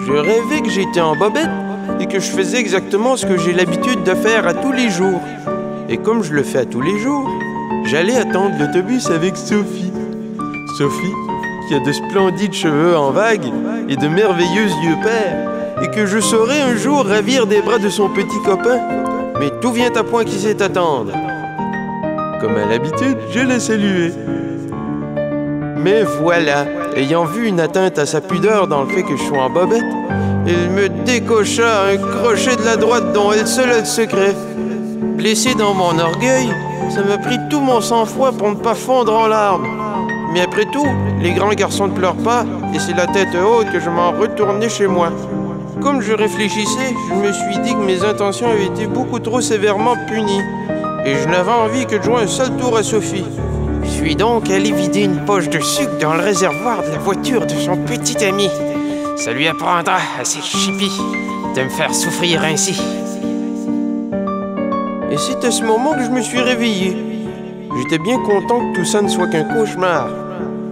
Je rêvais que j'étais en bobette et que je faisais exactement ce que j'ai l'habitude de faire à tous les jours. Et comme je le fais à tous les jours, j'allais attendre l'autobus avec Sophie. Sophie, qui a de splendides cheveux en vague et de merveilleux yeux pères, et que je saurai un jour ravir des bras de son petit copain. Mais tout vient à point qui sait attendre. Comme à l'habitude, je la saluais. Mais voilà, ayant vu une atteinte à sa pudeur dans le fait que je sois en bobette, il me décocha un crochet de la droite dont elle seule a le secret. Blessé dans mon orgueil, ça m'a pris tout mon sang-froid pour ne pas fondre en larmes. Mais après tout, les grands garçons ne pleurent pas, et c'est la tête haute que je m'en retournais chez moi. Comme je réfléchissais, je me suis dit que mes intentions avaient été beaucoup trop sévèrement punies, et je n'avais envie que de jouer un seul tour à Sophie. Je suis donc allé vider une poche de sucre dans le réservoir de la voiture de son petit ami. Ça lui apprendra à ses chippies de me faire souffrir ainsi. Et c'est à ce moment que je me suis réveillé. J'étais bien content que tout ça ne soit qu'un cauchemar.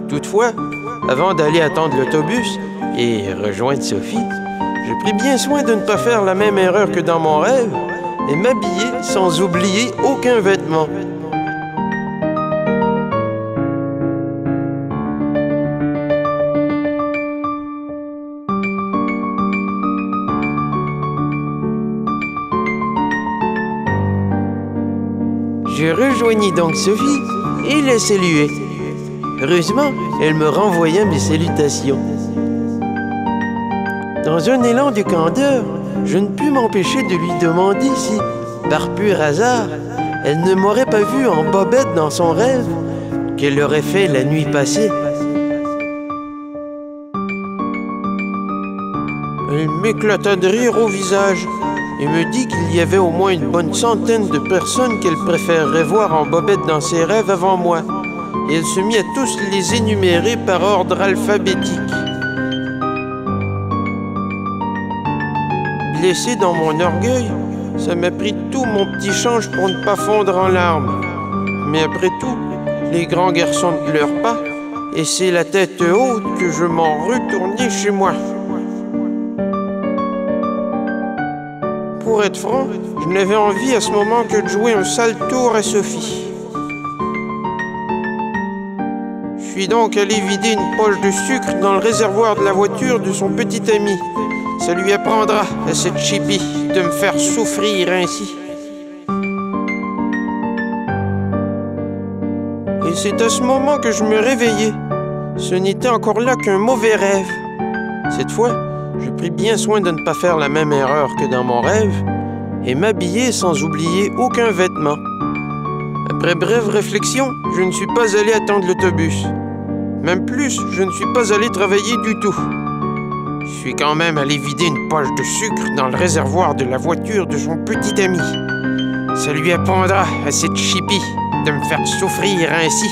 Toutefois, avant d'aller attendre l'autobus et rejoindre Sophie, j'ai pris bien soin de ne pas faire la même erreur que dans mon rêve et m'habiller sans oublier aucun vêtement. Je rejoignis donc Sophie et la saluai. Heureusement, elle me renvoya mes salutations. Dans un élan de candeur, je ne pus m'empêcher de lui demander si, par pur hasard, elle ne m'aurait pas vu en bobette dans son rêve qu'elle aurait fait la nuit passée. Elle m'éclata de rire au visage et me dit qu'il y avait au moins une bonne centaine de personnes qu'elle préférerait voir en bobette dans ses rêves avant moi. Et elle se mit à tous les énumérer par ordre alphabétique. Blessé dans mon orgueil, ça m'a pris tout mon petit change pour ne pas fondre en larmes. Mais après tout, les grands garçons ne pleurent pas, et c'est la tête haute que je m'en retournais chez moi. Pour être franc, je n'avais envie à ce moment que de jouer un sale tour à Sophie. Je suis donc allé vider une poche de sucre dans le réservoir de la voiture de son petit ami. Ça lui apprendra à cette chippie de me faire souffrir ainsi. Et c'est à ce moment que je me réveillai. Ce n'était encore là qu'un mauvais rêve. Cette fois, je pris bien soin de ne pas faire la même erreur que dans mon rêve et m'habiller sans oublier aucun vêtement. Après brève réflexion, je ne suis pas allé attendre l'autobus. Même plus, je ne suis pas allé travailler du tout. Je suis quand même allé vider une poche de sucre dans le réservoir de la voiture de son petit ami. Ça lui apprendra à cette chippie de me faire souffrir ainsi.